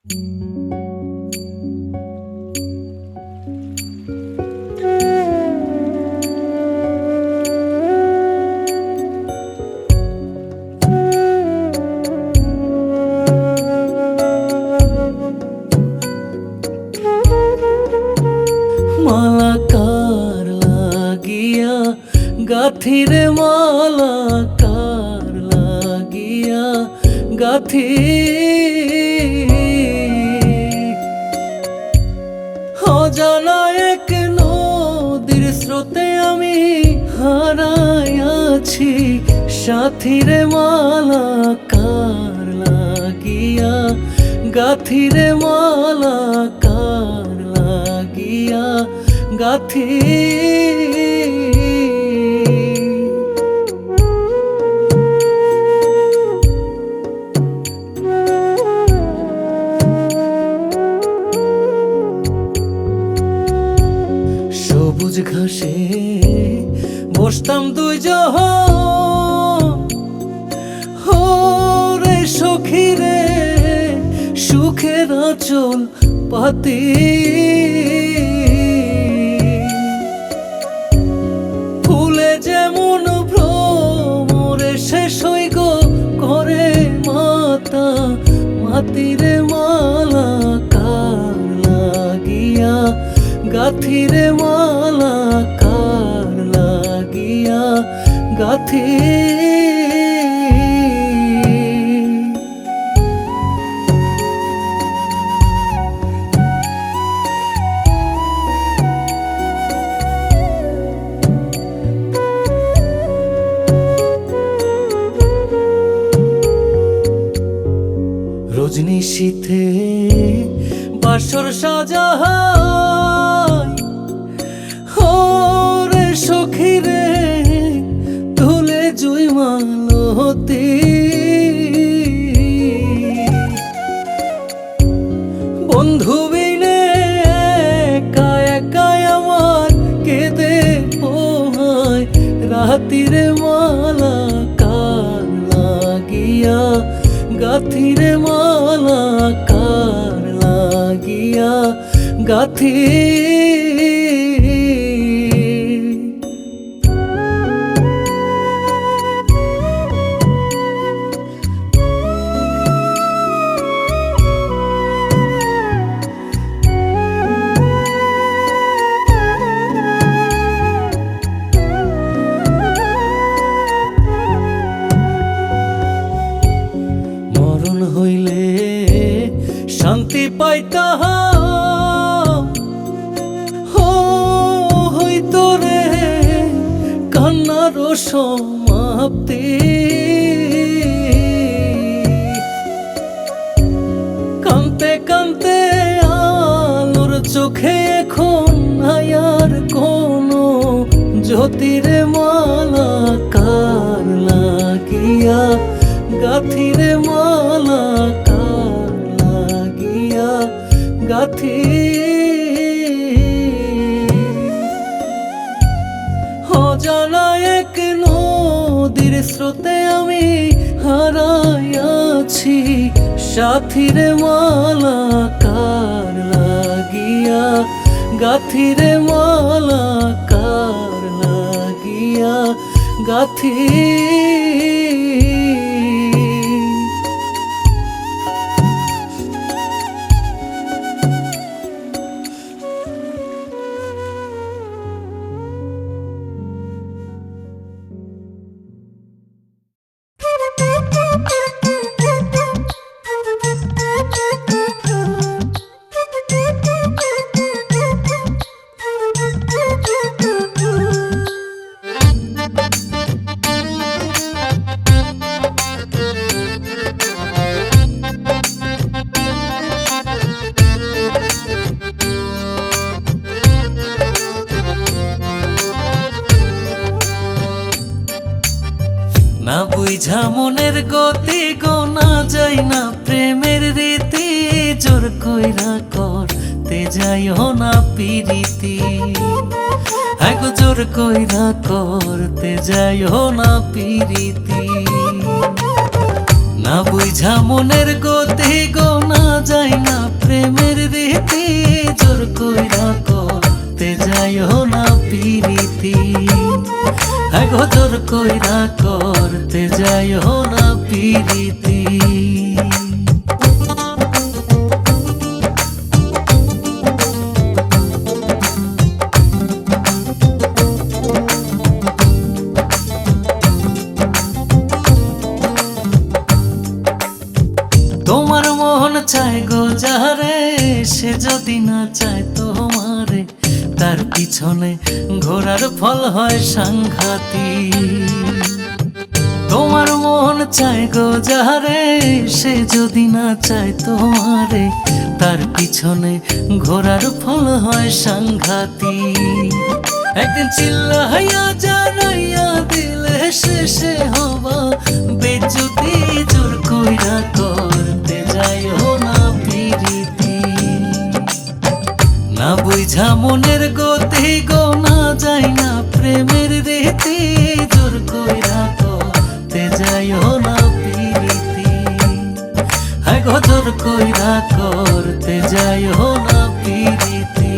মালা কার লাগিয়া গাথিরে মালা কার লাগিয়া গাথি অজানা এক নদীর স্রোতে আমি হারাইয়াছি সাথীরে মালা কার লাগিয়া গাথিরে মালা কার লাগিয়া গাথি সবুজ ঘাসে বসতাম দুইজন রে সখী রে সুখের আঁচল পাতি ফুলে যেমন ভ্রমরে শেষ হইগ করে মাতা মাতিরে মালা কার লাগিয়া গাথিরে মালা কার লাগিয়া গাথি রজনী শীতে বাসর সাজায় রে সখী রে ধুলে জুই মালতি বন্ধু বিনে একা একাই আমার কেঁদে পোহায় রাতিরে মালা কার লাগিয়া গাথিরে মালা কার লাগিয়া গাথি মরণ হইলে শান্তি পাইতাম হইতো রে কান্নার সমাপ্তি কান্তে কান্তে আলোর চোখে এখন আয়ার কোনো জ্যোতিরে মালা কার লাগিয়া গাথিরে মালা কার লাগিয়া গাথি অজানা এক নদীর স্রোতে আমি হারাইয়াছি সাথীরে মালা কার লাগিয়া গাথিরে মালা কার লাগিয়া গাথি না বুঝা মনের গতি গোনা যায় না প্রেমের রীতি জোর কইরা করতে যাইও না পিরিতি আগো জোর কইরা করতে যাইও না পিরিতি না বুঝা মনের গতি গোনা যায় না কইরা করতে যাইও না পিরিতি, গো জোর কইরা করতে যাইও না পিরিতি। তোমার মন চায় গো যারে, সে যদি না চায় তোমারে, তার পিছনে ঘোরার ফল হয় সাংঘাতিক। তোমার মন চায় গো যারে, সে যদি না চায় তোমারে, তার পিছনে ঘোরার ফল হয় সাংঘাতিক। একদিন চিল্লাইয়া জানাইয়া দিলে শেষে হবা বেজ্জতি, জোর কইরা করতে যাইও না পিরিতি। না বুঝা মনের গতি গো, না যায় না প্রেমের রীতি, জোর কইরা করতে যাইও না পিরিতি, গো জোর কইরা করতে যাইও না পিরিতি।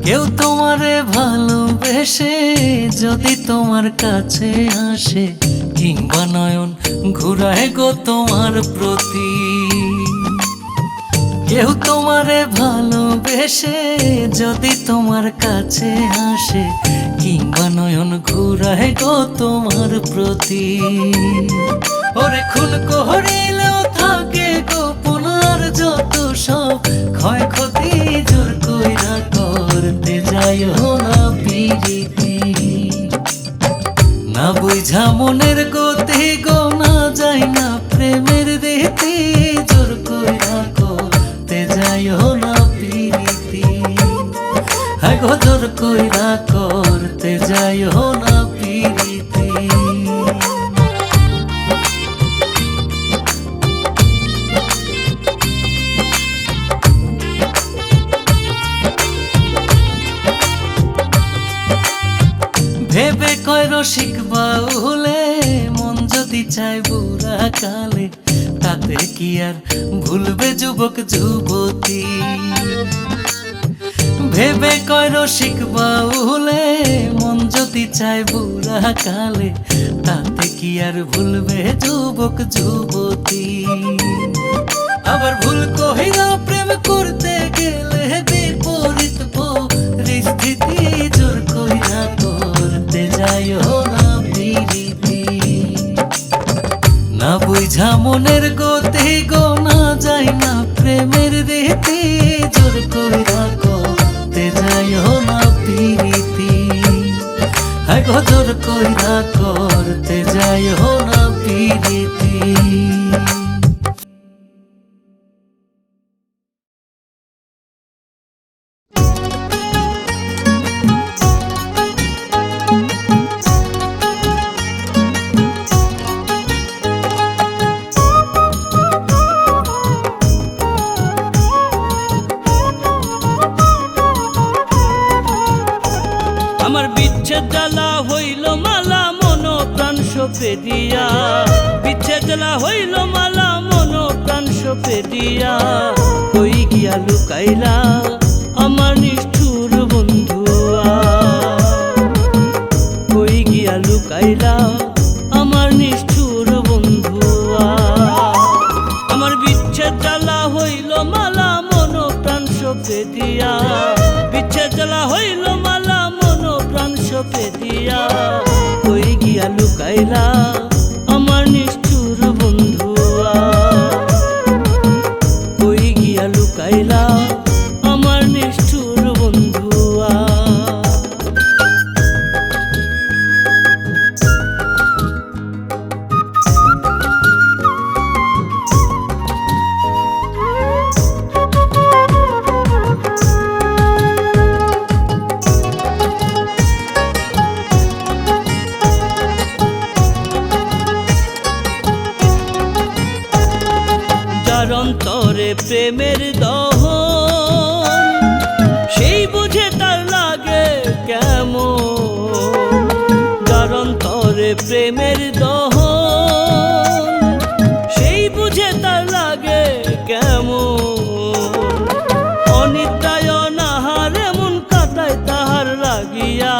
কেউ তোমারে ভালোবেসে যদি তোমার কাছে আসে, কিংবা নয়ন ঘুরায় গো তোমার প্রতি। কেউ তোমারে ভালোবেসে যদি তোমার কাছে আসে, কিংবা নয়ন ঘুরায় গো তোমার প্রতি। ওরে খুন করিলেও থাকে গোপন আর যত সব ক্ষয়ক্ষতি, জোর কইরা করতে যাইও না পিরিতি। না বুঝা মনের গতি গো, না যায় না প্রেমের রীতি, জোর কইরা করতে যাইও না পিরিতি, গো জোর কইরা করতে যাইও না পিরিতি। ভেবে কয় রসিক বাউলে, মন যদি চায় বুড়া কালে, তাতে কি আর ভুলবে যুবক যুবতী। ভেবে কয় রসিক বাউলে, মন যদি চায় বুড়া কালে, তাতে কি আর ভুলবে যুবক যুবতী। আবার ভুল কহিরা প্রেম করতে গেলে বিপরীত পরিস্থিতি, জোর কইরা করতে যাইও না পিরিতি। না বুঝা মনের গতি গো, না যায় না প্রেমের রীতি, জোর কইরা করতে যাইও না পিরিতি, গো জোর কইরা করতে যাইও না পিরিতি। আমার বিচ্ছেদ জ্বালা হইল মালা, মন প্রাণ সপে দিয়া। বিচ্ছেদ জ্বালা হইল মালা, মন প্রাণ সপে দিয়া। কই গিয়া লুকাইলা আমার নিষ্ঠুর বন্ধুয়া, কই গিয়া লুকাইলা আমার নিষ্ঠুর বন্ধুয়া। আমার বিচ্ছেদ জ্বালা হইল মালা, মন প্রাণ সপে দিয়া। বিচ্ছেদ জ্বালা হইল মালা, মন প্রাণ সপে দিয়া। কই গিয়া লুকাইলা আমার নিষ্ঠুর বন্ধুয়া, কই গিয়া লুকাইলা আমার নিষ্ঠুর বন্ধুয়া। যার অন্তরে প্রেমের দহন, সেই বুঝে তার লাগে কেমন। যার অন্তরে প্রেমের দহন, সেই বুঝে তার লাগে কেমন। অনিদ্রায় অনাহার এমন কাটায় তাহার লাগিয়া,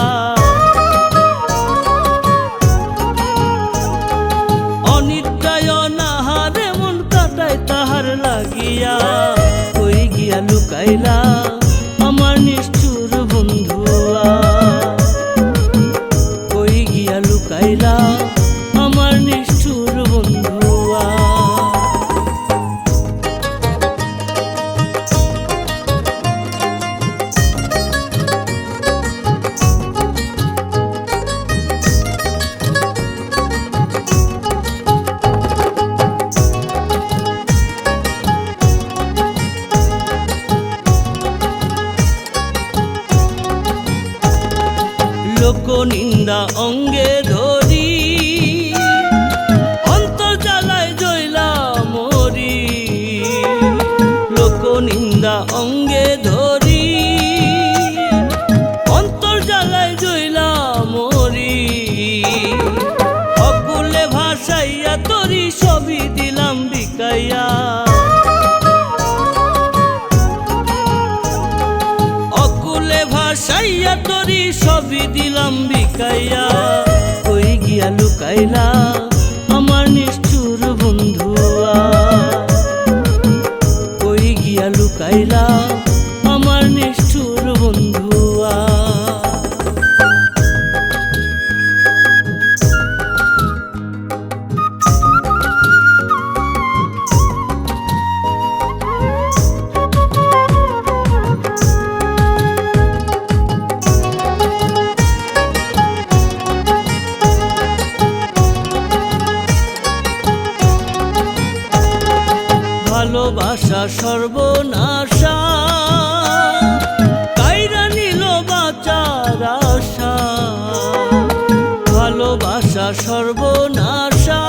অনিদ্রায় অনাহার এমন কাটায় তাহার লাগিয়া। কই গিয়া লুকাইলা আমার নিষ্ঠুর বন্ধুয়া, কই গিয়া লুকাইলা আমার নিষ্ঠুর বন্ধুয়া। লোকনিন্দা অঙ্গে ধরি, অন্তর জ্বালায় জ্বলা মরি। লোকনিন্দা অঙ্গে ধরি, অন্তর জ্বালায় জ্বলা মরি। অকুলে ভাসাইয়া তরি সবই দিলাম বিকাইয়া, অকুলে ভাসাইয়া তরি সবই দিলাম বিকাইয়া। কই গিয়া লুকাইলা আমার নিষ্ঠুর বন্ধুয়া, কই গিয়া লুকাইলা আমার নিষ্ঠুর বন্ধুয়া। ভালোবাসা সর্বনাশা, কাইরা নিল বাঁচার আশা। ভালোবাসা সর্বনাশা,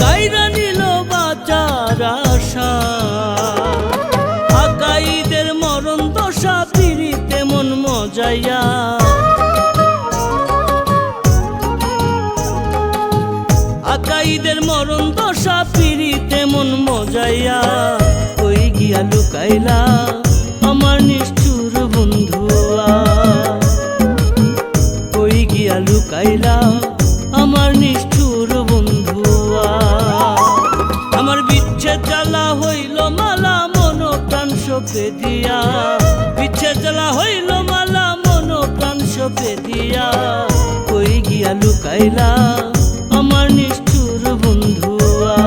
কাইরা নিল বাঁচার আশা। আকাইদের মরণ দশা পিড়িতে মন মজাইয়া, আকাইদের মরণ দশা পিড়িতে মন মজাইয়া। কই গিয়া লুকাইলা আমার নিষ্ঠুর বন্ধুয়া, কই গিয়া লুকাইলা আমার নিষ্ঠুর বন্ধুয়া। আমার বিচ্ছেদ জ্বালা হইল মালা মন প্রাণ সপে দিয়া, বিচ্ছেদ জ্বালা হইল মালা মন প্রাণ সপে দিয়া। কই গিয়া লুকাইলা আমার নিষ্ঠুর বন্ধুয়া,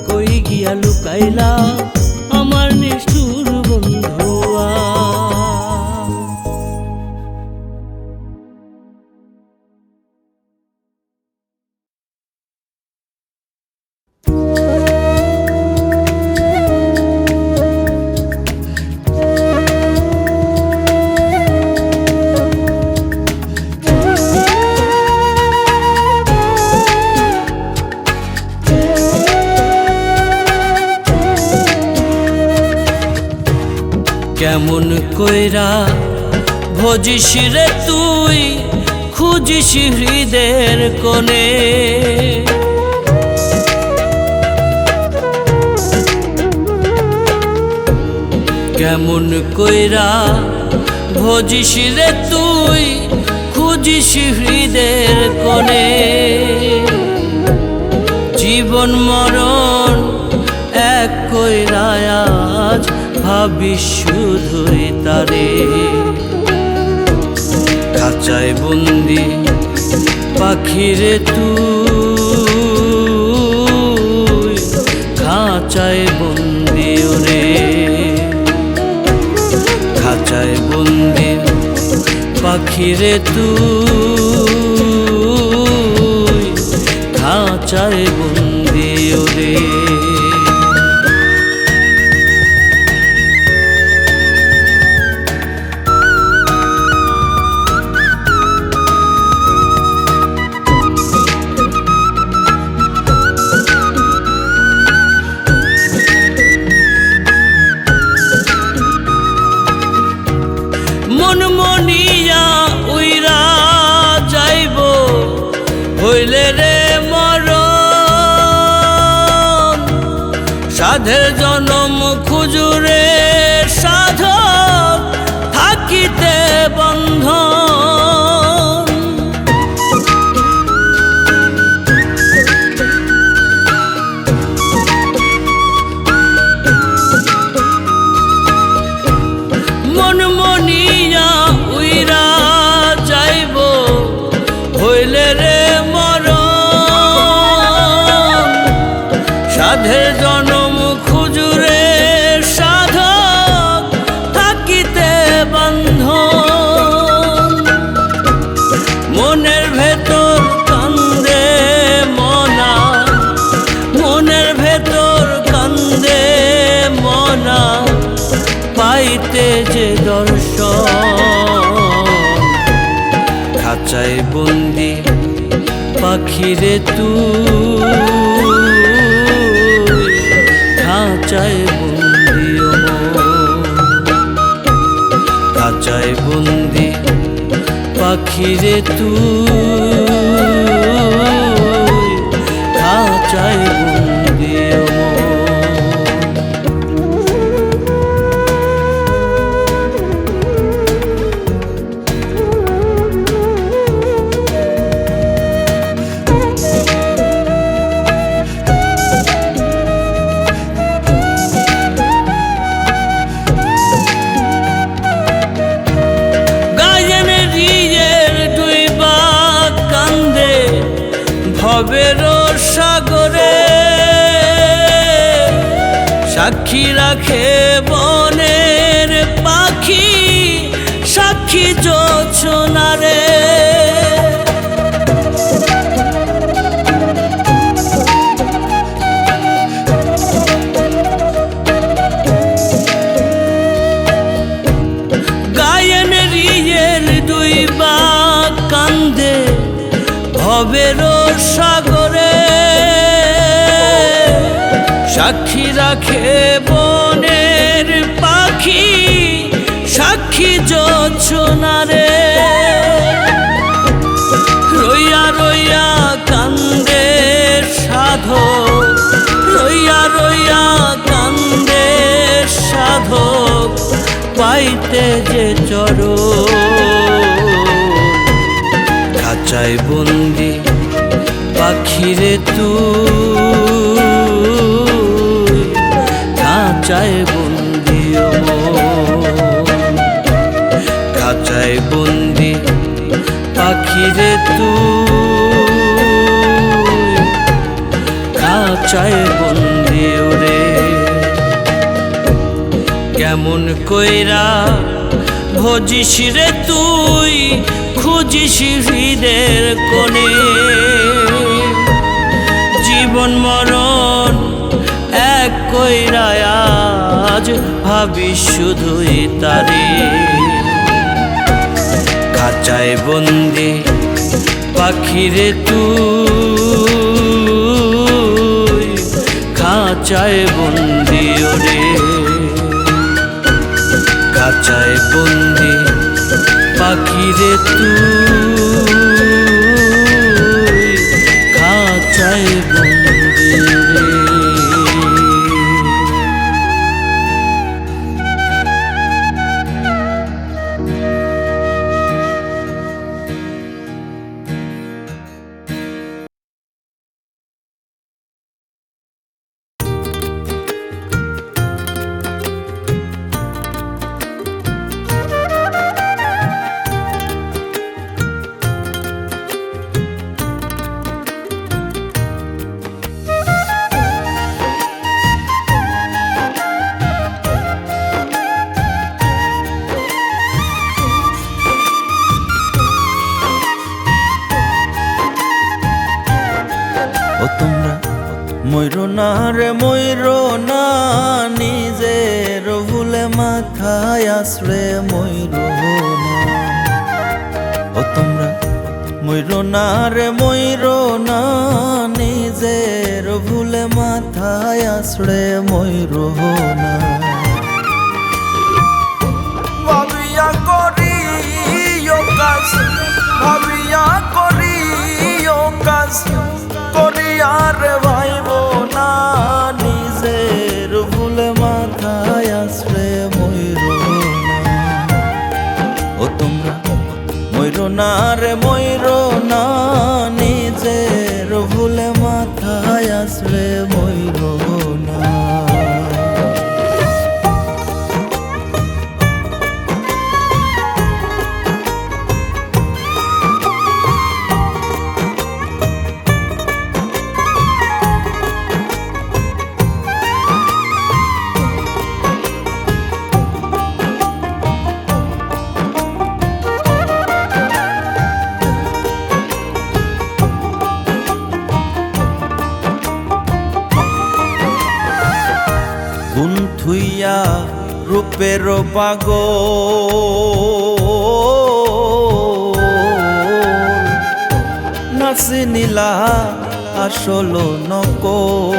কই গিয়া লুকাইলা আমার নিষ্ঠুর বন্ধুয়া। কেমন কইরা ভজিস রে তুই, খুঁজিস হৃদের কোণে। কেমন কইরা ভজিস রে তুই, খুঁজিস হৃদের কোণে। জীবন মরণ এক কইরা আজ ভাবিস শুধুই তারে। খাঁচায় বন্দি পাখিরে তুই, খাঁচায় বন্দি ওরে। খাঁচায় বন্দি পাখিরে তুই, খাঁচায় বন্দি ওরে। সাধের জনম খুজুরে সাধক থাকিতে বন্ধন। মন মনিয়া উইরা যাইব হইলে রে মরণ। সাধের জনম খুজুরে সাধক থাকিতে বন্ধন। মনের ভেতর কান্দে মনা, মনের ভেতর কান্দে মনা, পাইতে যে দর্শন। খাঁচায় বন্দি পাখিরে তুই, খাঁচায় বন্দি ও মন। খাঁচায় বন্দি পাখিরে তুই, খাঁচায় বন্দি ও মন। ভবের সাগরে সাক্ষী রাখে বনের পাখি, সাক্ষী জোছনারে। গায়েন রিয়ের দুই বা কান্দে ভবের সাগরে সাক্ষী রাখে বনের পাখি, সাক্ষী জোছনারে। রইয়া রইয়া কান্দে সাধক, রইয়া রইয়া কান্দে সাধক, পাইতে যে চরণ। খাঁচায় বন্দি পাখিরে তুই, খাঁচায় বন্দি ও মন। খাঁচায় বন্দি পাখিরে তুই, খাঁচায় বন্দি ওরে। কেমন কইরা ভজিস রে তুই, খুঁজিস হৃদের কোণে। জীবন মরণ এক কইরা আজ ভাবিস শুধুই তারে। খাঁচায় বন্দি পাখিরে তুই, খাঁচায় বন্দি ওরে। খাঁচায় বন্দি পাখিরে তুই, খাঁচায় বন্দি রে। ময়ূর না রে ময়ূর না, নিজের ভুলে মাথায় আশ্রে ময়ূর না। ও তোমরা ময়ূর না রে ময়ূর না, নিজের ভুলে মাথায় আশ্রে ময়ূর না। ভাবিয়া করি কাজ, ভাবিয়া করি কাজ, করি আর ভাইব না, নিজের না রে ময়ূর না নিজের ভুলে মাথায় আসলে ময়ূর না গুণ থুইয়া রূপের পাগল নাচি নীলা আসল নকল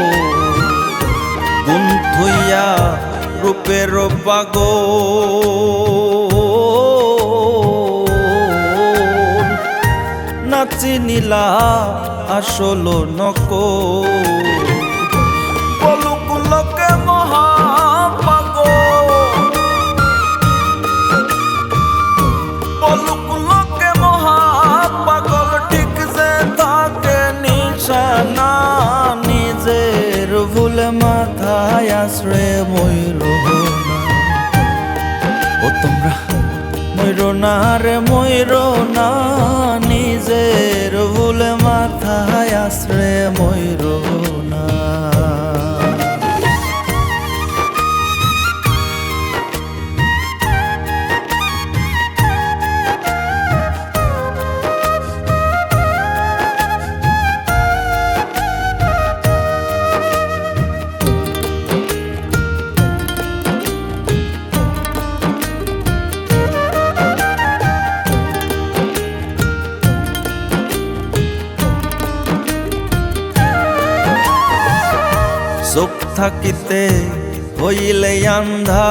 গুণ থুইয়া রূপের পাগল নাচি নীলা আসল নকল পলুকুলকে পলুকুলকে মহাপাগল ঠিক যে থাকে নিশানা নিজের ভুলে মাথায় আসরে ময়ূর ও তোমরা ময়ূর না রে ময়ূর না নিজের ভুলে মাথায় আসরে ময়ূর না চোখ থাকিতে হইলে আন্ধা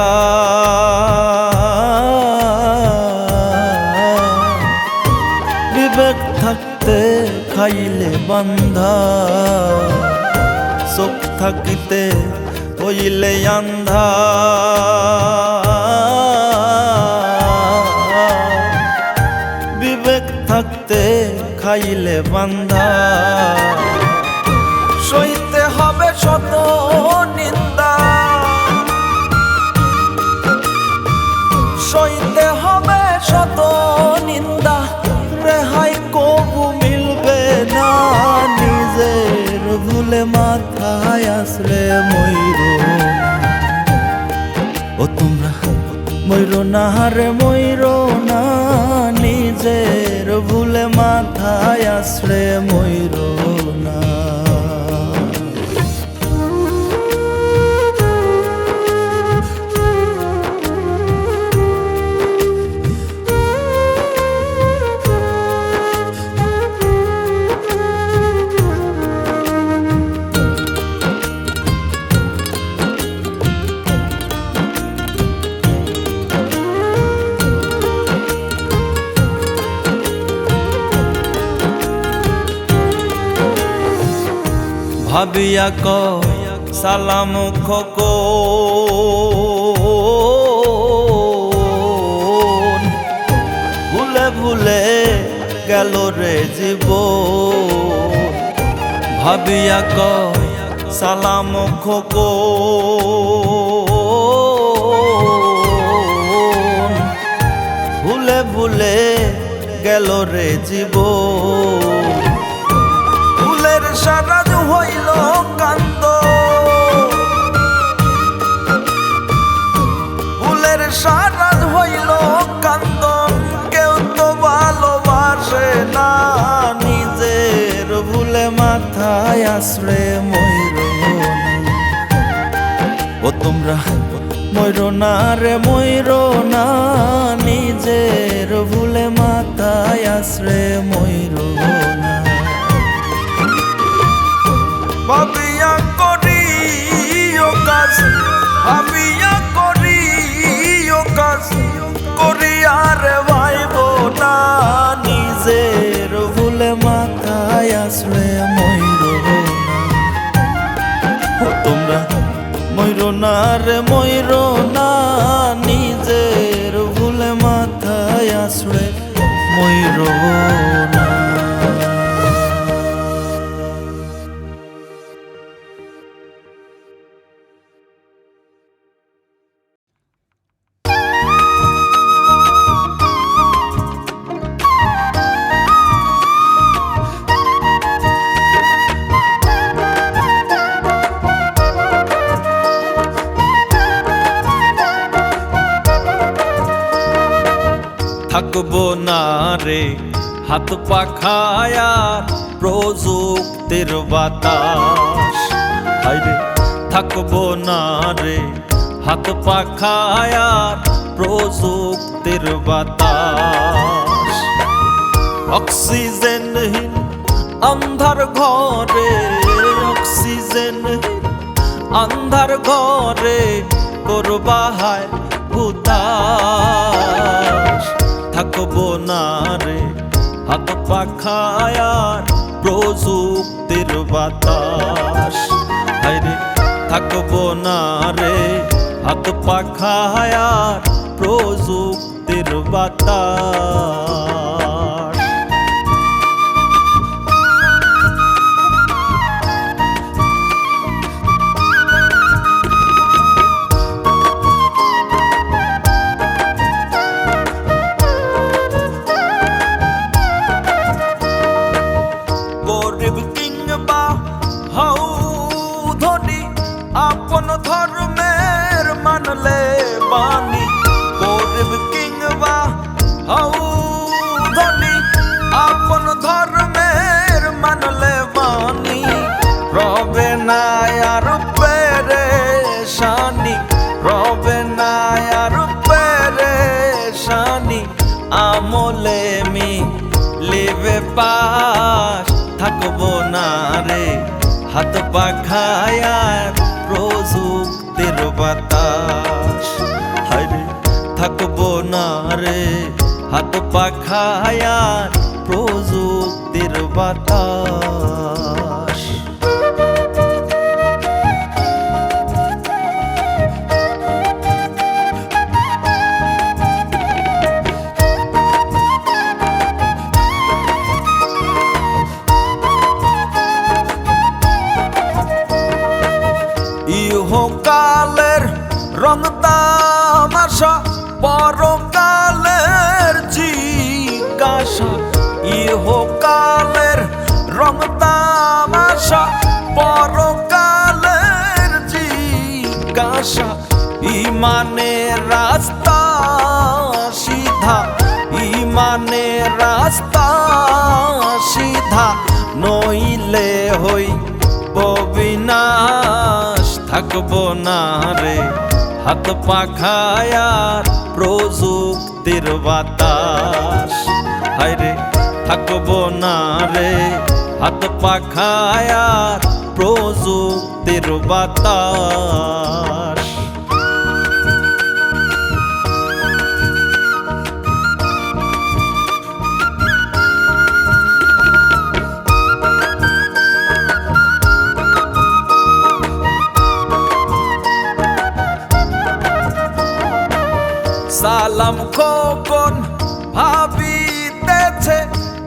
বিবেক থাকতে খাইলে বান্ধা চোখ থাকিতে হইলে আন্ধা বিবেক থাকতে খাইলে বান্ধা সইতে হবে শত নিন্দা সইতে হবে শত নিন্দা রেহাই কবু মিলবে না নিজের ভুলে মাথায় আসলে ময়ূর ও তোমরা ময়ূর না রে ময়ূর না নিজের ভুলে মাথায় আসলে ময়ূর না ভাবিয়া ক সালাম খোকো ভুলে ভুলে গেল রে জীব ভাবিয়া ক সালাম খোকো ভুলে ভুলে গেল রে জীব ফুলের সারাজ হইল কান্দ ফুলের সারাজ হইল কান্দ কেউ তো ভালোবাসে না নিজের ভুলে মাথায় আসলে ময়ূর ও তোমরা ময়ূর না রে ময়ূর না নিজের ভুলে মাথায় আসলে ময়ূর না ভাবিয়া করি ও কাজ ভাবিয়া করি ও কাজ করি আর ভাইব না নিজের ভুলে মাথায় আসলে ময়ূর না তোমরা ময়ূর না রে ময়ূর না নিজের ভুলে মাথায় আসলে ময়ূর থাকবো না রে হাত পাখায়ার প্রযুক্তির বাতাস। হায়রে থাকবো না রে হাত পাখায়ার প্রযুক্তির বাতাস। অক্সিজেনহীন আন্ধার ঘরে, অক্সিজেনহীন আন্ধার ঘরে করবা হায় হুতাশ। থাকবো না রে হাত পাখায়ার প্রযুক্তির বাতাস। হায়রে থাকবো না রে হাত পাখায়ার প্রযুক্তির বাতাস। গরিব কিংবা হও ধনী আপন ধর্মের মানলে বাণী। গরিব কিংবা হও ধনী আপন ধর্মের মানলে বাণী। রবে না আর পেরেশানি, রবে না আর পেরেশানি আমলে মি লিবে পাশ। থাকবো না রে হাত পাখায়ার প্রযুক্তির বাতাস। হায়রে থাকবো না রে হাত পাখায়ার প্রযুক্তির বাতাস। ইহকালের রং তামাশা পরকালের জিজ্ঞাসা। ইহকালের রং তামাশা পরকালের জিজ্ঞাসা। ইমানের রাস্তা সিধা, ইমানের রাস্তা সিধা নইলে হইব বিনাশ। থাকবো না রে হাত পাখায়ার প্রযুক্তির বাতাস। হায়রে থাকবো না রে হাত পাখায়ার প্রযুক্তির বাতাস। সালাম খোকন ভাবিতেছে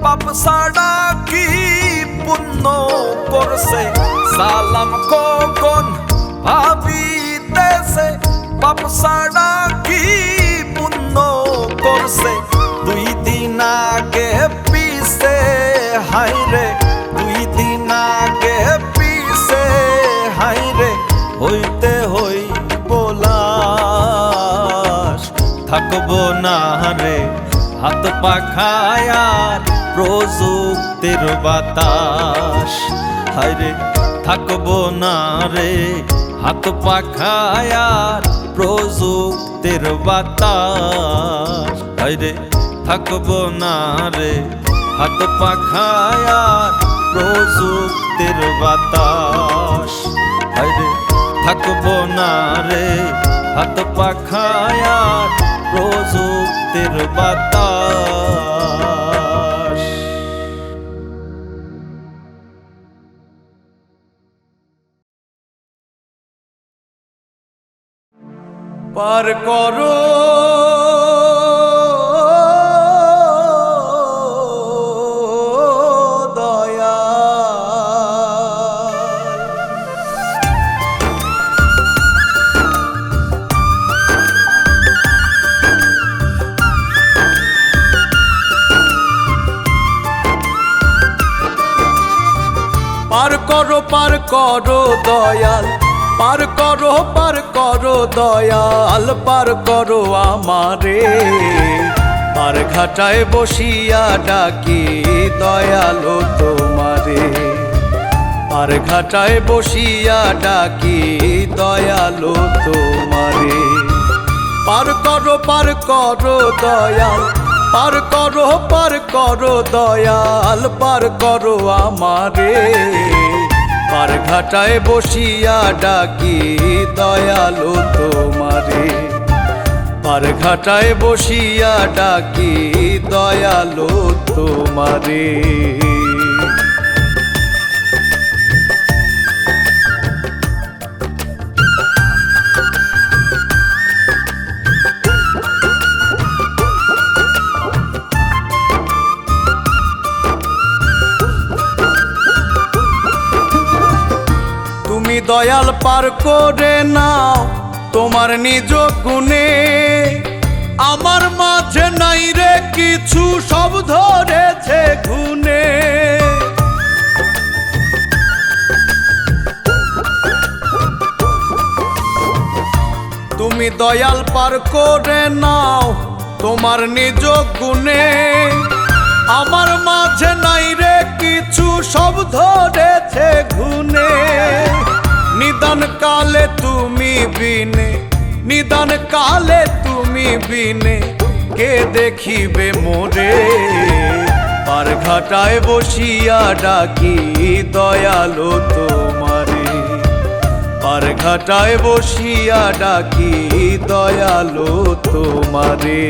পাপ সাড়া কি পুণ্য করছে। সালাম খোকন ভাবিতেছে পাপ সাড়া কি পুণ্য করছে। 2 দিন আগে পিছে হায়রে, 2 দিন আগে পিছে হায়রে হইতে হই লাশ। থাকবো না রে হাত পাখায়ার প্রযুক্তির বাতাস। হায়রে থাকবো না রে হাত পাখায়ার প্রযুক্তির বাতাস। হায়রে থাকবো না রে হাত পাখায়ার প্রযুক্তির বাতাস। হায়রে থাকবো না রে হাত পাখায়ার প্রযুক্তির বাতাস। পার করো দয়া। পার করো দয়াল, পার করো দয়াল, পার করো আমারে। পার ঘাটায় বসিয়া ডাকি দয়ালো তোমারে, পার ঘাটায় বসিয়া ডাকি দয়ালো তোমারে। পার করো দয়াল, পার করো দয়াল, পার করো আমারে। পার ঘাটায় বসিয়া ডাকি দয়ালো তোমারে, পার ঘাটায় বসিয়া ডাকি দয়ালো তোমারে। তুমি দয়াল পার করে নাও তোমার নিজ গুণে, আমার মাঝে নাই রে কিছু, সব ধরেছে গুণে। তুমি দয়াল পার করে নাও তোমার নিজ গুণে, আমার মাঝে নাই রে কিছু, সব ধরেছে গুণে। নিদান কালে তুমি বিনে, নিদান কালে তুমি বিনে, কে দেখিবে মোরে। পার ঘাটায় বসিয়া ডাকি দয়ালো তোমারে, পার ঘাটায় বসিয়া ডাকি দয়ালো তোমারে।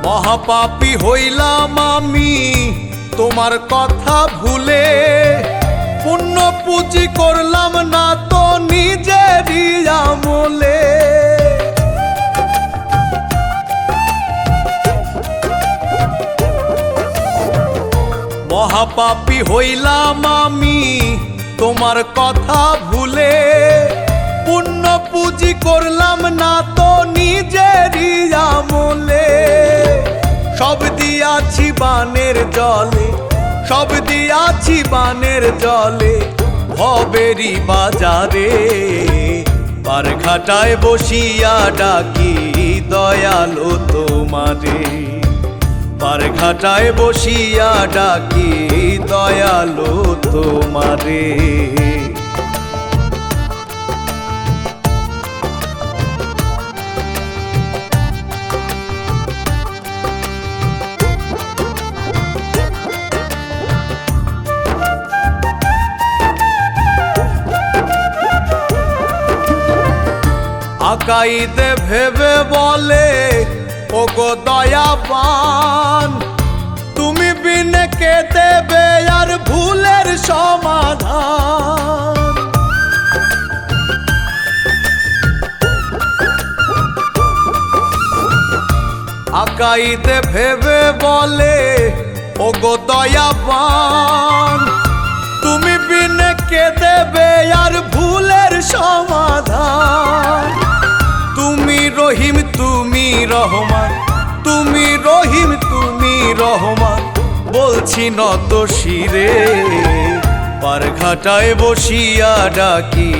মহাপাপী হইলাম আমি তোমার কথা ভুলে, পুণ্য পুঁজি করলাম না তো নিজেরই আমলে। মহাপাপী হইলাম আমি তোমার কথা ভুলে, পুণ্য পুঁজি করলাম না তো নিজেরই আমলে। সব দিয়াছি বানের জলে, সব দিয়াছি বানের জলে, ভবেরি বাজারে। পার ঘাটায় বসিয়া ডাকি দয়ালো তোমারে, পার ঘাটায় বসিয়া ডাকি দয়ালো তোমারে। আকাইতে ভেবে বলে ওগো দয়াবান, তুমি বিনে কে দেবে আর ভুলের সমাধান। আকাইতে ভেবে বলে ওগো দয়াবান, তুমি বিনে কে দেবে আর ভুলের সমাধান। তুমি রহিম তুমি রহমান, তুমি রহিম তুমি রহমান, বলছি নত শিরে। পার ঘাটায় বসিয়া ডাকি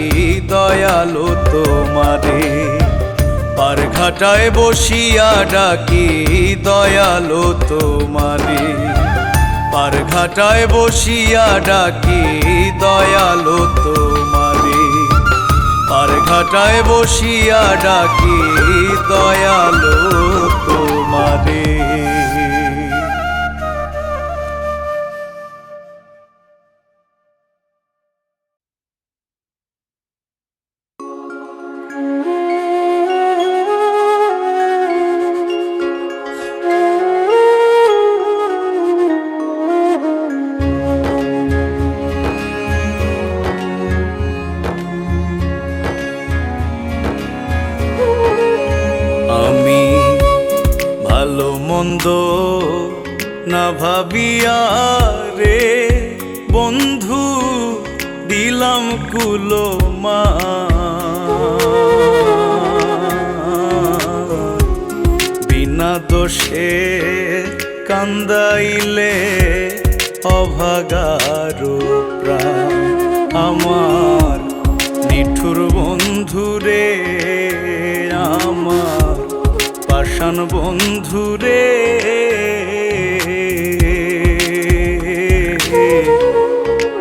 দয়ালো তোমারে, পার ঘাটায় বসিয়া ডাকি দয়ালো তোমারে। পার ঘাটায় বসিয়া ডাকি দয়ালো তোমারে, পার ঘাটায় বসিয়া ডাকি দয়ালো তোমারে। মন্দ না ভাবিয়া রে বন্ধু দিলাম কুলো মা। দোষে কান্দাইলে অভাগারো প্রাণ আমার নিঠুর বন্ধুরে, আমার পাষাণ বন্ধুরে,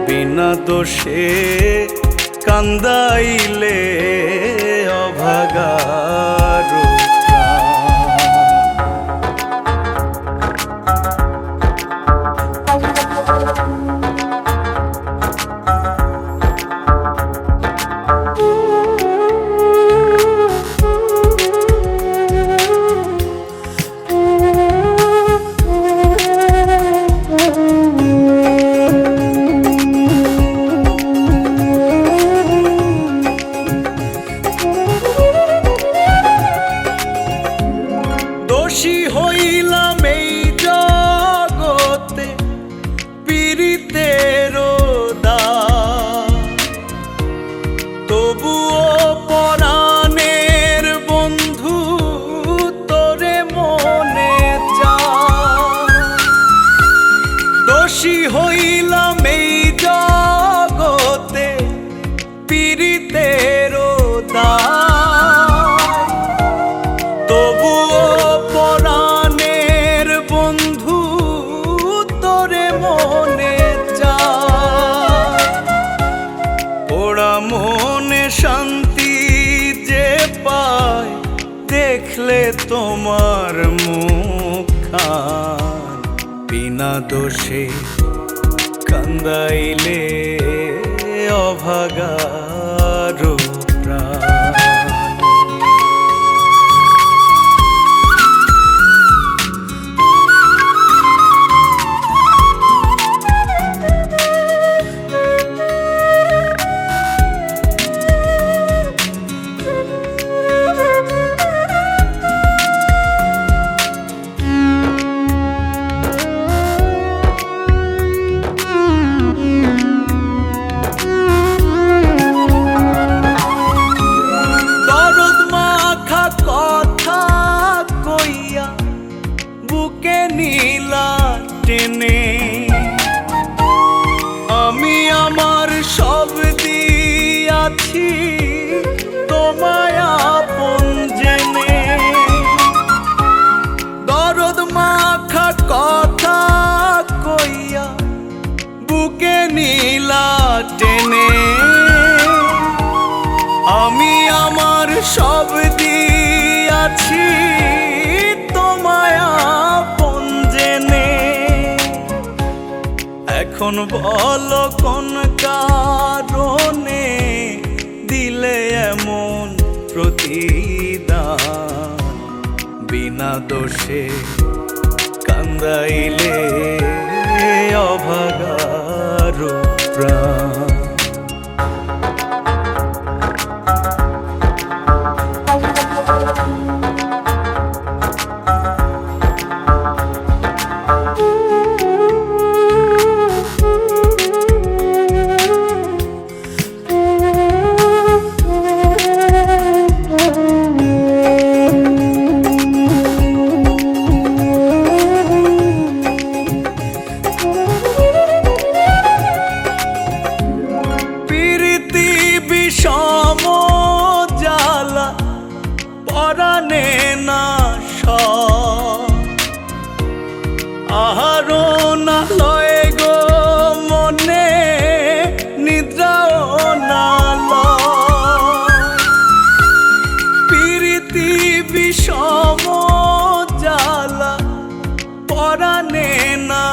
বিনা দোষে কান্দাইলে অভাগারো দোষী হইলাম এই জগতে পীড়িতেরও দায়, তবুও পরাণের বন্ধু তোরে মনে চায়। দোষী হইলাম এই জগতে পীড়িতেরও দায়, তবুও পরাণের বন্ধু তোরে মনে চায়। ওরা মনে শান্তি যে পায় দেখলে তোমার মুখখান, বিনা দোষে কান্দাইলে অভাগারো প্রাণ। আমি আমার সব দিয়াছি তোমায় আপন জেনে, দরদ মাখা কথা কইয়া বুকে নিলা টেনে। আমি আমার সব দিয়াছি তোমায় আপন জেনে, এখন বলো কোন কারণে দিলে এমন প্রতিদান, বিনা দোষে কান্দাইলে অভাগারো প্রাণ। বিষম জ্বালা পরাণে না আহারো না লয় গো মনে, নিদ্রাও না লয়। প্রীতি বিষম জ্বালা পরাণে না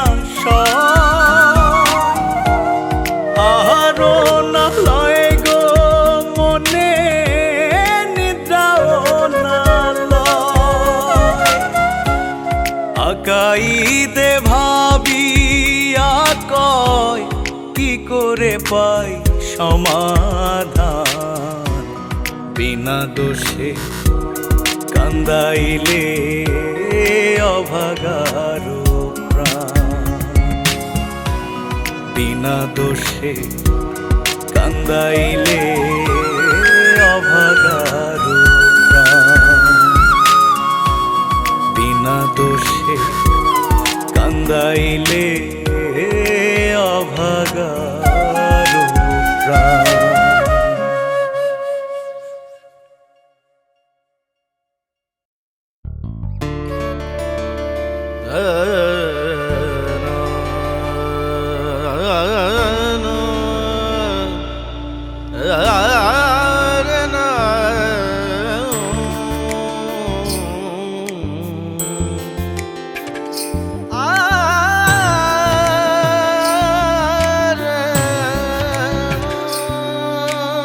আহারো না লয় কাইদে ভাবিয়া কয় কি করে পাই সমাধান, বিনা দোষে কান্দাইলে অভাগারো প্রাণ, বিনা দোষে কান্দাইলে অভাগারো প্রাণ। বিনা দোষে কান্দাইলে অভাগার প্রাণ।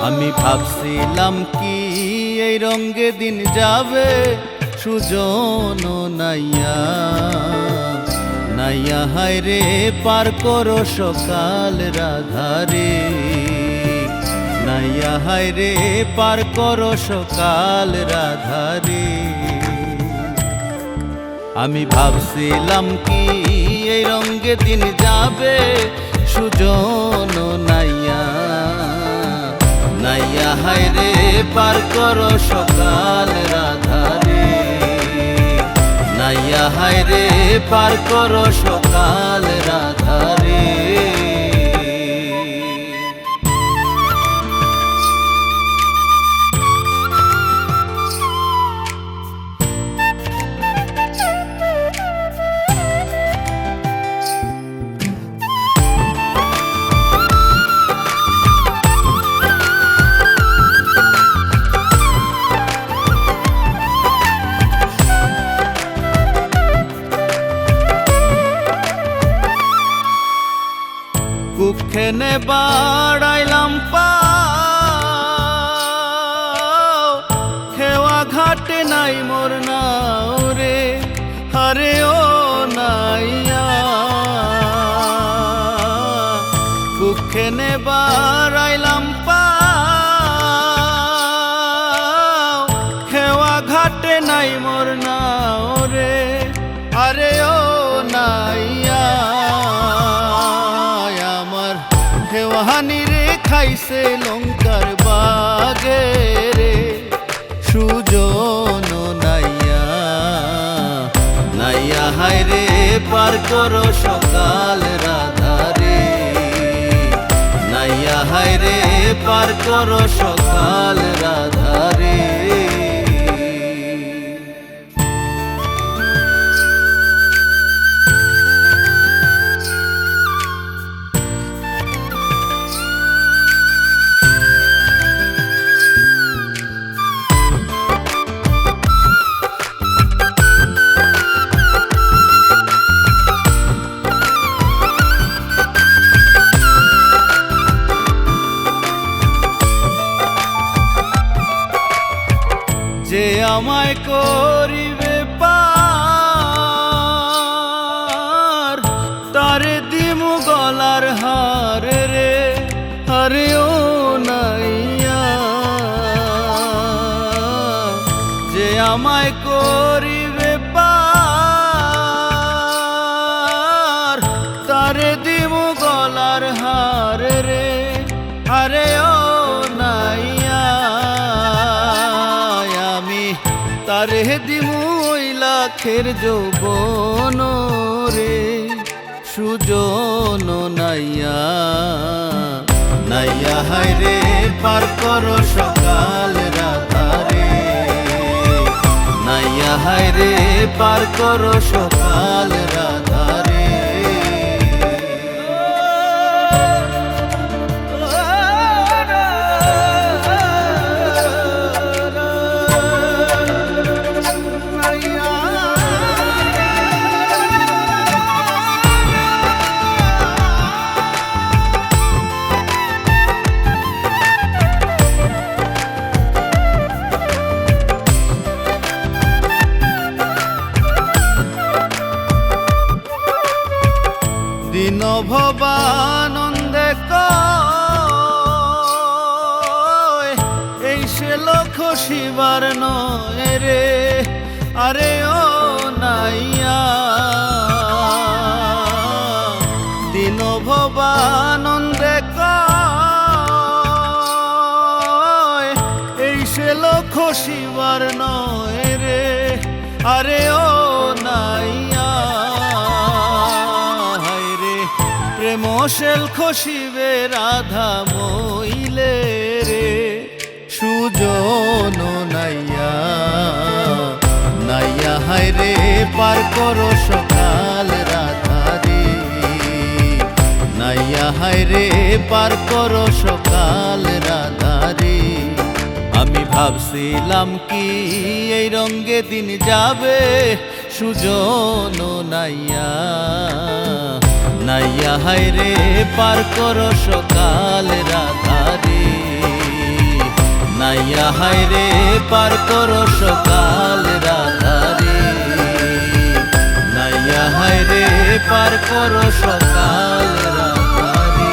আমি ভাবছিলাম কি এই রঙে দিন যাবে, সুজন নাইয়া নাইয়া হায় রে পার করো সকাল রাধারে, নাইয়া হায় রে পার করো সকাল রাধারে। আমি ভাবছিলাম কি এই রঙে দিন যাবে, সুজন নাইয়া নাইয়া হায় রে পার করো সকাল রাধারে, নাইয়া হায় রে পার করো সকাল রাধারে। কুক্ষেনে বাড়াইলাম পাও, খেওয়া ঘাটে নাই মোর নাও রে, আরে ও নাইয়া। কুক্ষেনে বাড়াইলাম পাও, খেওয়া ঘাটে নাই মোর নাও রে, আরে ও নাইয়া। হানি রে খাইছে লঙ্কার বাগে রে, সুজন নাইয়া নাইয়া হায় রে পার করো সকাল রাধারে, নাইয়া হায় রে পার করো সকাল রাধারে। যে আমায় করিবে পার, তারে দিমু গলার হার রে, আরে ও নাইয়া। যে আমায় করিবে পার, তারে দিমু গলার হার রে, আরে ও নাইয়া। তারে দিমু ওই লাখের যৌবন রে, সুজন নাইয়া নাইয়া হায় রে পার করো সকাল রাধারে, নাইয়া হায় রে পার করো সকাল রাধারে। দিন ভবানন্দে কয় এই সে লক্ষ শিবার নয় রে, আরে ও নাইয়া। দিন ভবানন্দে কয় এই সে লক্ষ শিবার নয় রে, আরে ও না মশেল খসিবে রাধা মইলে রে সুজন নাইয়া নাইয়া হায় রে পার করো সকাল রাধা রে নাইয়া হায় রে পার করো সকাল রাধা রে আমি ভাবছিলাম কি এই রঙে দিন যাবে সুজন নাইয়া নাইয়া হায় রে পার করো সকাল রাধা রে নাইয়া হায় রে পার করো সকাল রাধা রে নাইয়া হায় রে পার করো সকাল রাধা রে।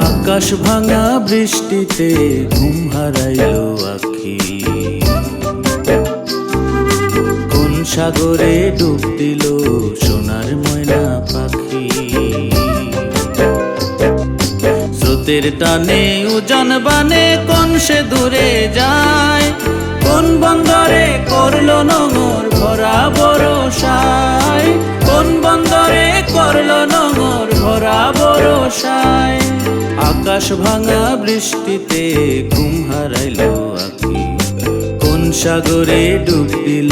আকাশ ভাঙা বৃষ্টিতে ঘুম হারাইলো আখি, কোন সাগরে ডুব দিল সোনার ময়না পাখি। স্রোতের টানে উজান বানে কোন সে দূরে যায়, কোন বন্দরে করলো নোঙর ভরা বরসায়, কোন বন্দরে করলো নোঙর ভরা বরসায়। আকাশ ভাঙা বৃষ্টিতে ঘুম হারাইলো আখি, কোন সাগরে ডুব দিল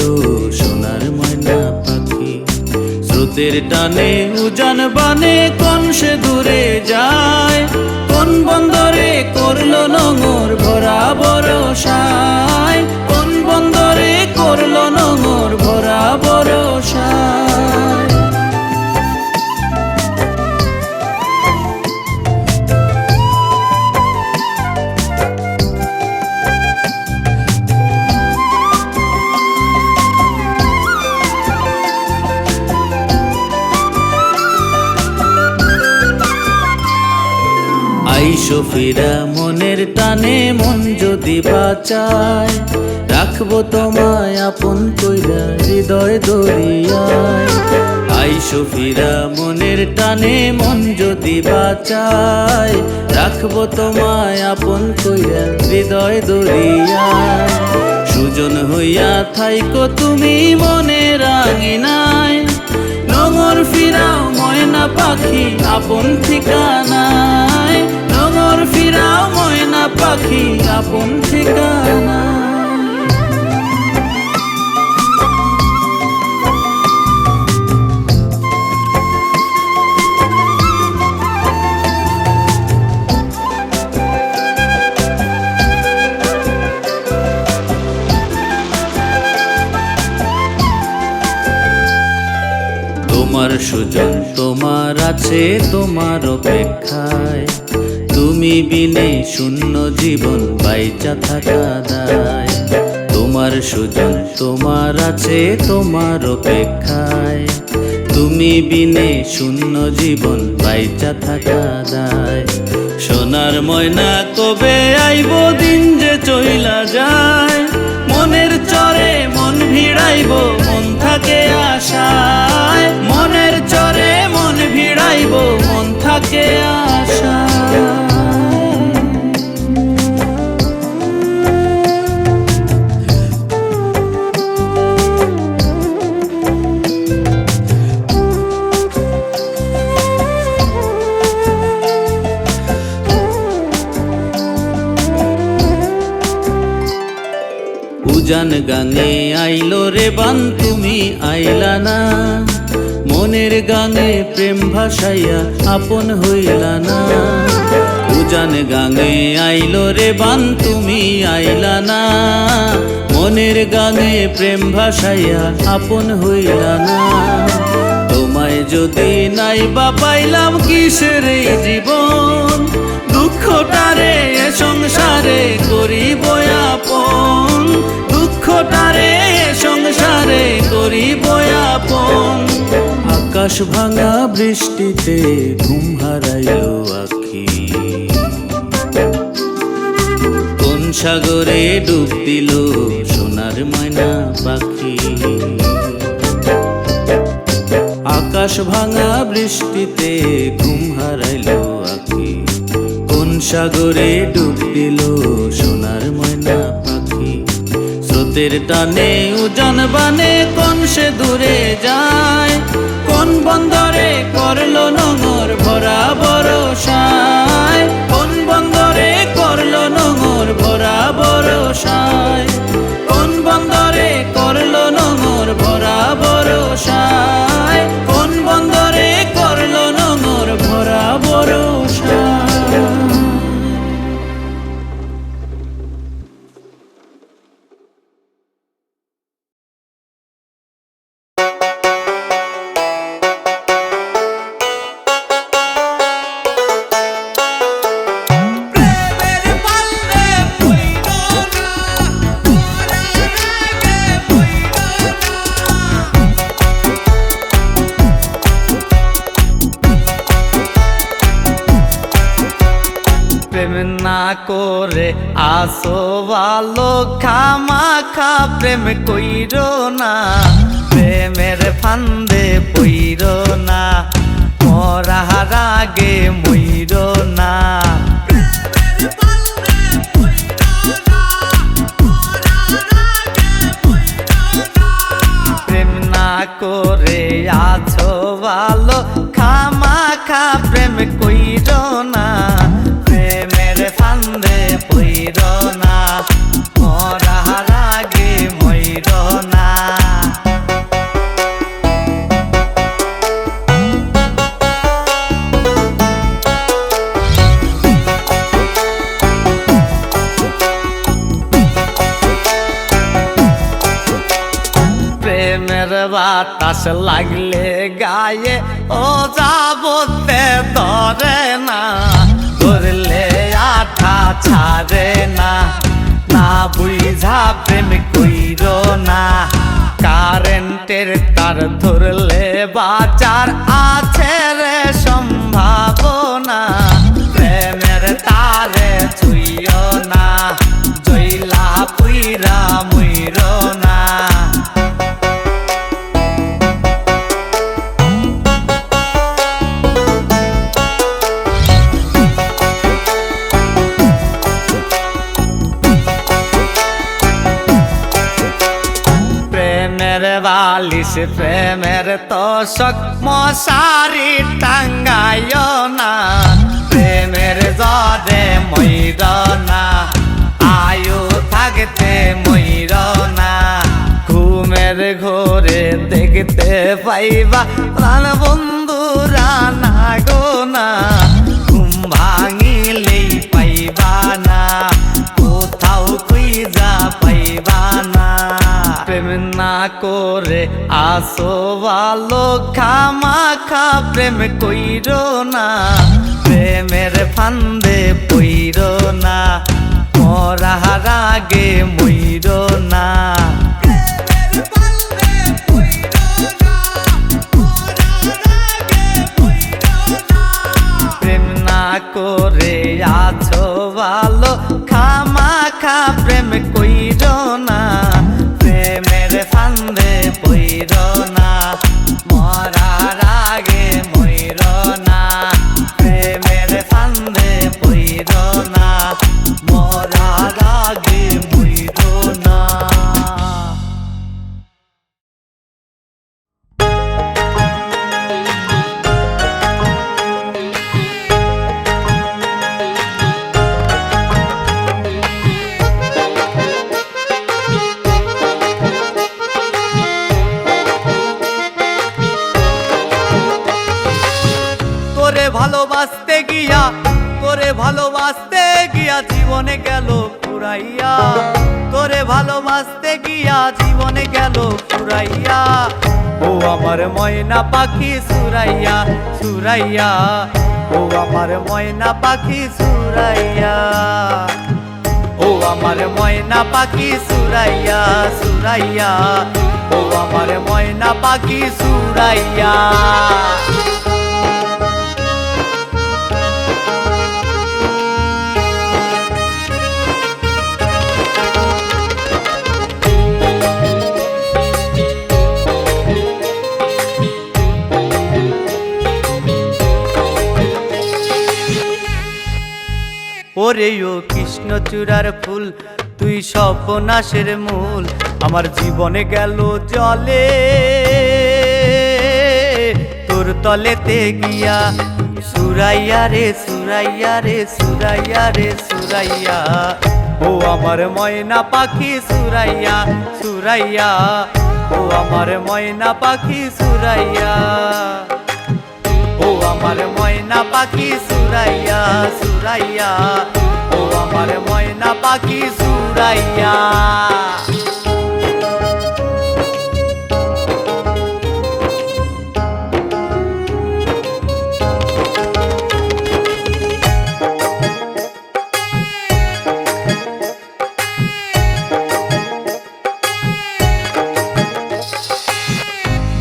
সোনার ময়না পাখি। স্রোতের টানে উজান বানে কোন সে দূরে যায়, কোন বন্দরে করলো নোঙর ভরা বরসায়, কোন বন্দরে করলো নোঙর ভরা বরসায়। আইসো ফিরা মনের টানে মন যদি বাঁচায়, রাখবো তোমায় আপন কইরা হৃদয় দরিয়ায়। আইসো ফিরা মনের টানে মন যদি বাঁচায়, রাখবো তোমায় আপন কইরা হৃদয় দরিয়ায়। সুজন হইয়া থাইকো তুমি মনের আঙিনায়, নোঙর ফিরাও ময়না পাখি আপন ঠিকানায়, নোঙর ফিরাও ময়না পাখি আপন ঠিকানায়। তোমার সুজন তোমার আছে তোমার অপেক্ষায়, তুমি বিনে শূন্য জীবন বাইচা থাকা দায়। তোমার সুজন তোমার আছে তোমার অপেক্ষায়, তুমি বিনে শূন্য জীবন বাইচা থাকা দায়। সোনার ময়না কবে আইব দিন যে চইলা যায়, মনের চরে মন ভিড়াইব মন থাকে আশায়, মনের চরে মন ভিড়াইব মন থাকে আশায়। উজান গাঙে আইলো রে বান তুমি আইলা না, মনের গাঙে প্রেম ভাসাইয়া আপন হইলা না। উজান গাঙে আইলো রে বান তুমি আইলা না, মনের গাঙে প্রেম ভাসাইয়া আপন হইলা না। তোমায় যদি নাই বা পাইলাম কিসের এই জীবন, দুঃখটারে এ সংসারে করিব আপন, দুঃখটারে এ সংসারে করিব আপন। আকাশ ভাঙা বৃষ্টিতে ঘুম হারাইলো আখি, পাখি। কোন সাগরে ডুব দিল সোনার ময়না পাখি। আকাশ ভাঙা বৃষ্টিতে ঘুম হারাইল আখি। কোন সাগরে ডুব দিল সোনার ময়না পাখি। স্রোতের টানে উজান বানে কোন সে দূরে যায়। কোন বন্দরে করলো নোঙর ভরা বরসায়। কোন বন্দরে করলো নোঙর ভরা বরসায়। কোন বন্দরে করলো নোঙর ভরা বরসায়। কোন বন্দরে করলো নোঙর ভরা বরসায়। প্রেম না করে আসো ভালো খামাখা প্রেম কইরো না। প্রেমের ফান্দে পইরো না, মরার আগে মইরো না। প্রেম না করে আছো ভালো খামাখা প্রেম কইরো না। প্রেমের ফান্দে পইরো না, মরার আগে মইরো না। প্রেমের বাতাস লাগলে গায়ে ও যাবতে ধরে না। ধরলে আঠা ছাড়ে না, না বুঝা প্রেম কইরো না। কারেন্টের তার ধরলে বাজার আছে রে সম্ভাবনা। প্রেমের তারে ছুইও না, জইলা পুইরা মুইরো না। প্রেমের বালিশ প্রেমের তোষক মশারি টাঙ্গাইও না। প্রেমের জরে মইর না, আয়ু থাকতে মইর না। ঘুমের ঘোরে দেখতে পাইবা প্রাণ বন্ধুরা না গো না। ঘুম ভাঙিলেই পাইবা না, কোথাও খুঁজা পাইবা না। প্রেম না করে আসো ভালো খামাখা প্রেম কইরো না। প্রেমের ফান্দে পইরো না, মরার আগে মইরো না। প্রেম না করে আছো ভালো খামাখা প্রেম কইরো না। প্রেমের ফান্দে পইরো না, মরার আগে মইরো না। প্রেমের ফান্দে পইরো না, মরার আগে মইরো না। ভালোবাসতে গিয়া তোরে ভালোবাসতে গিয়া জীবনে গেল ফুরাইয়া। তোরে ভালোবাসতে গিয়া জীবনে গেল ফুরাইয়া। ও আমার ময়না পাখি সুরাইয়া সুরাইয়া। ও আমার ময়না পাখি সুরাইয়া। ও আমার ময়না পাখি সুরাইয়া সুরাইয়া। ও আমার ময়না পাখি সুরাইয়া। ওরে ও কৃষ্ণচূড়ার ফুল, তুই সর্বনাশের মূল, আমার জীবনে গেল জলে তোর তলেতে গিয়া। সুরাইয়া রে সুরাইয়া রে সুরাইয়া রে সুরাইয়া, ও আমার ময়না পাখি সুরাইয়া সুরাইয়া, ও আমার ময়না পাখি সুরাইয়া, ও আমার ময়না পাখি সুরাইয়া সুরাইয়া, ও আমার ময়না পাখি সুরাইয়া।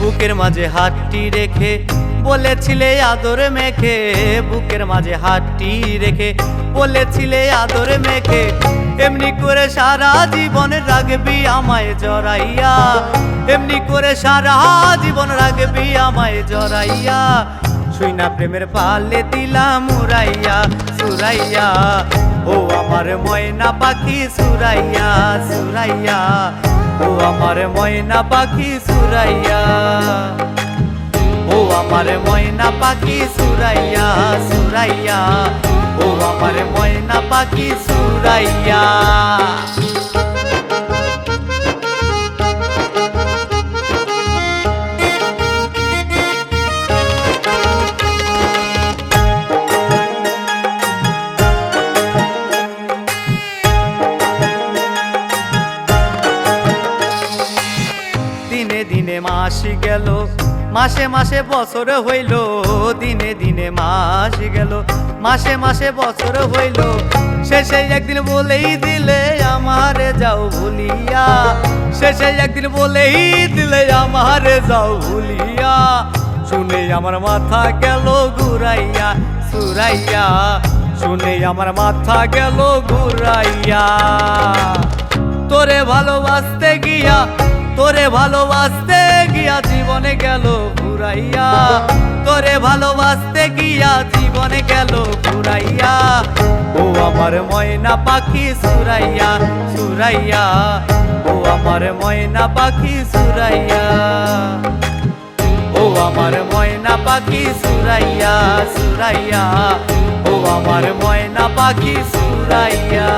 বুকের মাঝে হাতটি রেখে বলেছিলে আদর মেখে, বুকের মাঝে হাতটি রেখে বলেছিলে আদর মেখে, এমনি করে সারা জীবন রাখবি আমায় জড়াইয়া, এমনি করে সারা জীবন রাখবি আমায় জড়াইয়া। শুই না প্রেমের পালে দিলাম উড়াইয়া সুরাইয়া, ও আমার ময়না পাখি সুরাইয়া সুরাইয়া, ও আমার ময়না পাখি সুরাইয়া, ও আমার ময়না পাখি সুরাইয়া সুরাইয়া, ও আমার ময়না পাখি সুরাইয়া। দিনে দিনে মাস গেল, মাসে মাসে বছর হইল, দিনে দিনে মাস গেল, মাসে মাসে বছর হইল, শেষে একদিন বলেই দিলে আমারে যাও ভুলিয়া, শেষে একদিন বলেই দিলে আমারে যাও ভুলিয়া। শুনে আমার মাথা গেল ঘুরাইয়া সুরাইয়া, শুনে আমার মাথা গেল ঘুরাইয়া। তোরে ভালোবাসতে গিয়া, তোরে ভালোবাসতে গিয়া জীবনে গেল ঘুরাইয়া, তোরে ভালোবাসতে গিয়া জীবনে গেল ঘুরাইয়া। ও আমার ময়না পাখি সুরাইয়া সুরাইয়া, ও আমার ময়না পাখি সুরাইয়া, ও আমার ময়না পাখি সুরাইয়া সুরাইয়া, ও আমার ময়না পাখি সুরাইয়া।